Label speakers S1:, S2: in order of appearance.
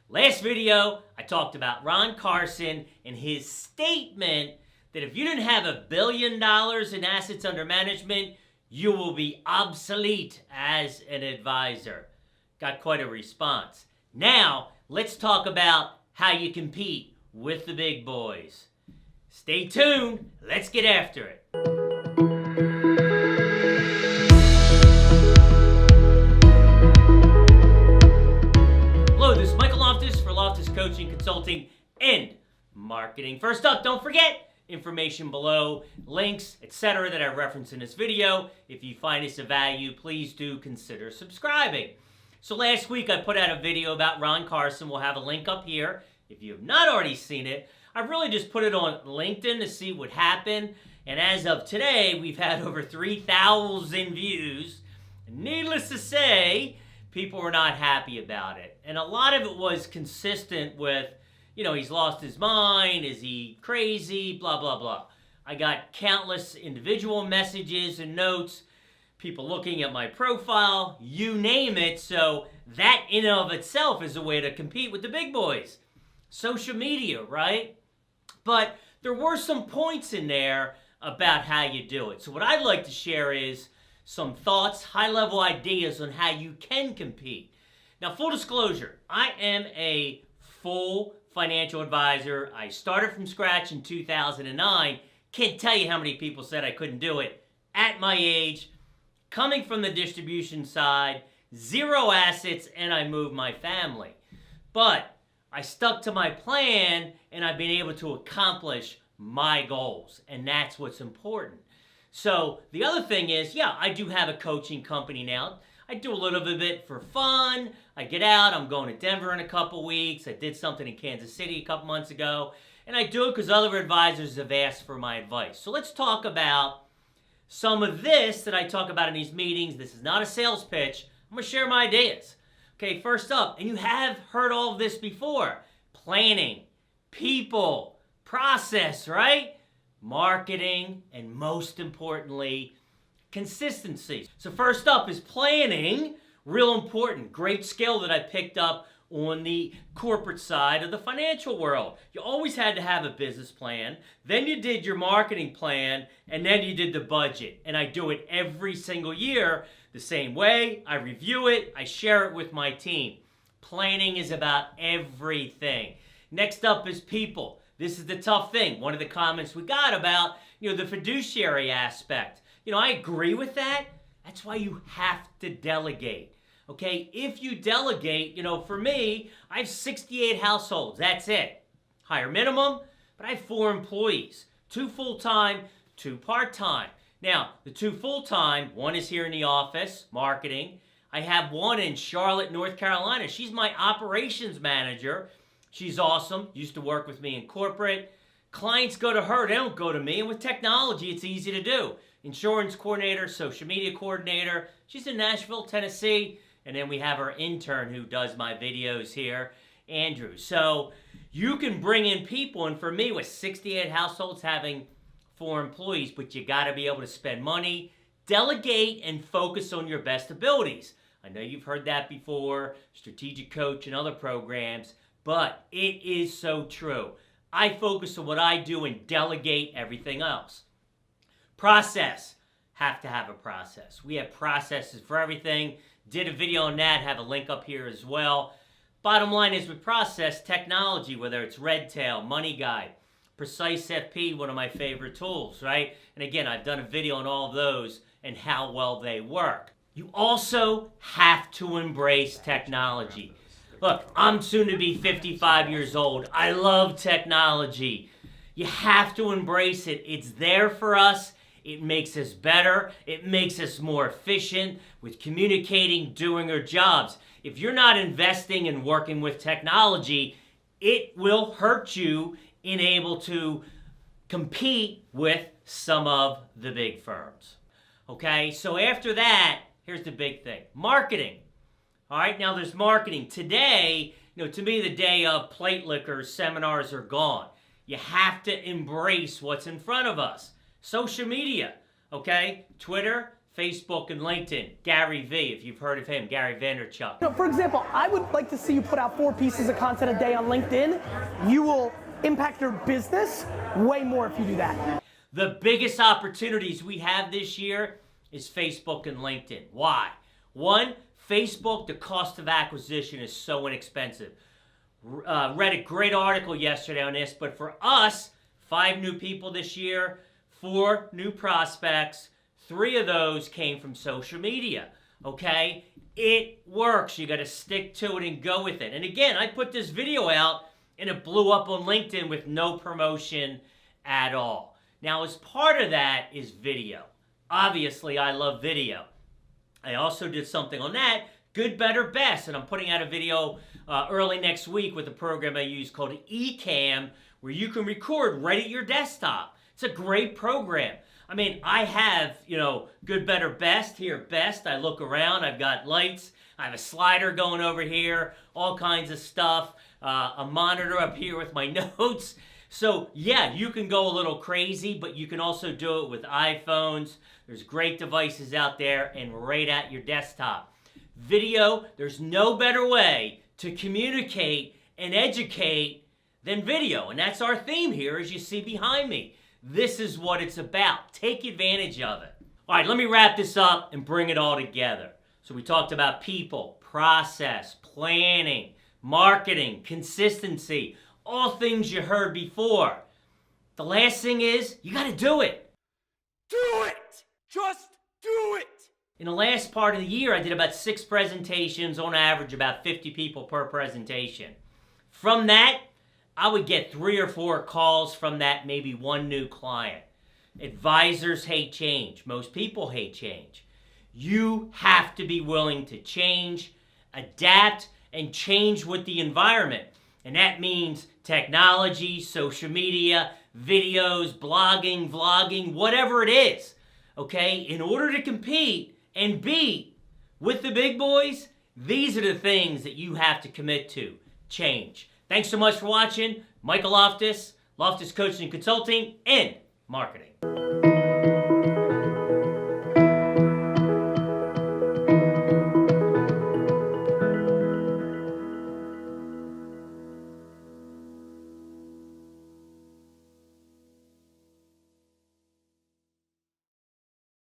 S1: Last video, I talked about Ron Carson and his statement that if you didn't have $1 billion in assets under management, you will be obsolete as an advisor. Got quite a response. Now, let's talk about how you compete with the big boys. Stay tuned. Let's get after it. Hello, this is Michael Loftus for Loftus Coaching, Consulting, and Marketing. First up, don't forget, information below, links, etc. that I reference in this video. If you find this of value, please do consider subscribing. So last week I put out a video about Ron Carson. We'll have a link up here. If you have not already seen it, I've really just put it on LinkedIn to see what happened. And as of today, we've had over 3,000 views. Needless to say, people were not happy about it. And a lot of it was consistent with, he's lost his mind, is he crazy, blah, blah, blah. I got countless individual messages and notes, people looking at my profile, you name it. So that in and of itself is a way to compete with the big boys. Social media, right? But there were some points in there about how you do it. So what I'd like to share is some thoughts, high-level ideas on how you can compete. Now, full disclosure, I am a full financial advisor. I started from scratch in 2009. Can't tell you how many people said I couldn't do it at my age, coming from the distribution side, zero assets, and I moved my family. But I stuck to my plan, and I've been able to accomplish my goals, and that's what's important. So the other thing is, I do have a coaching company now. I do a little bit for fun. I get out. I'm going to Denver in a couple weeks. I did something in Kansas City a couple months ago, and I do it because other advisors have asked for my advice. So let's talk about some of this that I talk about in these meetings. This is not a sales pitch. I'm going to share my ideas. Okay, first up, and you have heard all of this before, planning, people, process, right? Marketing, and most importantly, consistency. So first up is planning, real important, great skill that I picked up on the corporate side of the financial world. You always had to have a business plan, then you did your marketing plan, and then you did the budget. And I do it every single year the same way. I review it, I share it with my team. Planning is about everything. Next up is people. This is the tough thing. One of the comments we got about, the fiduciary aspect. I agree with that. That's why you have to delegate. Okay, if you delegate, for me, I have 68 households. That's it. Higher minimum, but I have 4 employees. 2 full-time, 2 part-time. Now, the 2 full-time, one is here in the office, marketing. I have one in Charlotte, North Carolina. She's my operations manager. She's awesome. Used to work with me in corporate. Clients go to her. They don't go to me. And with technology, it's easy to do. Insurance coordinator, social media coordinator. She's in Nashville, Tennessee. And then we have our intern who does my videos here, Andrew. So you can bring in people. And for me, with 68 households having 4 employees, but you got to be able to spend money, delegate, and focus on your best abilities. I know you've heard that before, strategic coach and other programs, but it is so true. I focus on what I do and delegate everything else. Process. Have to have a process. We have processes for everything. Did a video on that. Have a link up here as well. Bottom line is with process, technology, whether it's Redtail, Money Guide, Precise FP, one of my favorite tools, right? And again, I've done a video on all of those and how well they work. You also have to embrace technology. Look, I'm soon to be 55 years old. I love technology. You have to embrace it. It's there for us. It makes us better. It makes us more efficient with communicating, doing our jobs. If you're not investing and working with technology, it will hurt you in able to compete with some of the big firms. Okay, so after that, here's the big thing. Marketing. All right, now there's marketing. Today, to me, the day of plate liquors, seminars are gone. You have to embrace what's in front of us. Social media, okay? Twitter, Facebook and LinkedIn. Gary V, if you've heard of him, Gary Vaynerchuk.
S2: For example, I would like to see you put out 4 pieces of content a day on LinkedIn. You will impact your business way more if you do that.
S1: The biggest opportunities we have this year is Facebook and LinkedIn. Why? One, Facebook, the cost of acquisition is so inexpensive. Read a great article yesterday on this, but for us, 5 new people this year, 4 new prospects, 3 of those came from social media, okay? It works. You got to stick to it and go with it. And again, I put this video out and it blew up on LinkedIn with no promotion at all. Now, as part of that is video. Obviously, I love video. I also did something on that, good, better, best, and I'm putting out a video early next week with a program I use called Ecamm, where you can record right at your desktop. It's a great program. I mean, I have, good, better, best. Here, best. I look around. I've got lights. I have a slider going over here, all kinds of stuff, a monitor up here with my notes. So, yeah, you can go a little crazy, but you can also do it with iPhones. There's great devices out there and right at your desktop. Video, there's no better way to communicate and educate than video. And that's our theme here, as you see behind me. This is what it's about. Take advantage of it. All right, let me wrap this up and bring it all together. So we talked about people, process, planning, marketing, consistency, all things you heard before. The last thing is, you got to do it. Do it! Just do it! In the last part of the year, I did about 6 presentations, on average about 50 people per presentation. From that, I would get 3 or 4 calls from that, maybe 1 new client. Advisors hate change. Most people hate change. You have to be willing to change, adapt, and change with the environment. And that means technology, social media, videos, blogging, vlogging, whatever it is. Okay? In order to compete and beat with the big boys, these are the things that you have to commit to. Change. Thanks so much for watching. Michael Loftus, Loftus Coaching and Consulting and Marketing.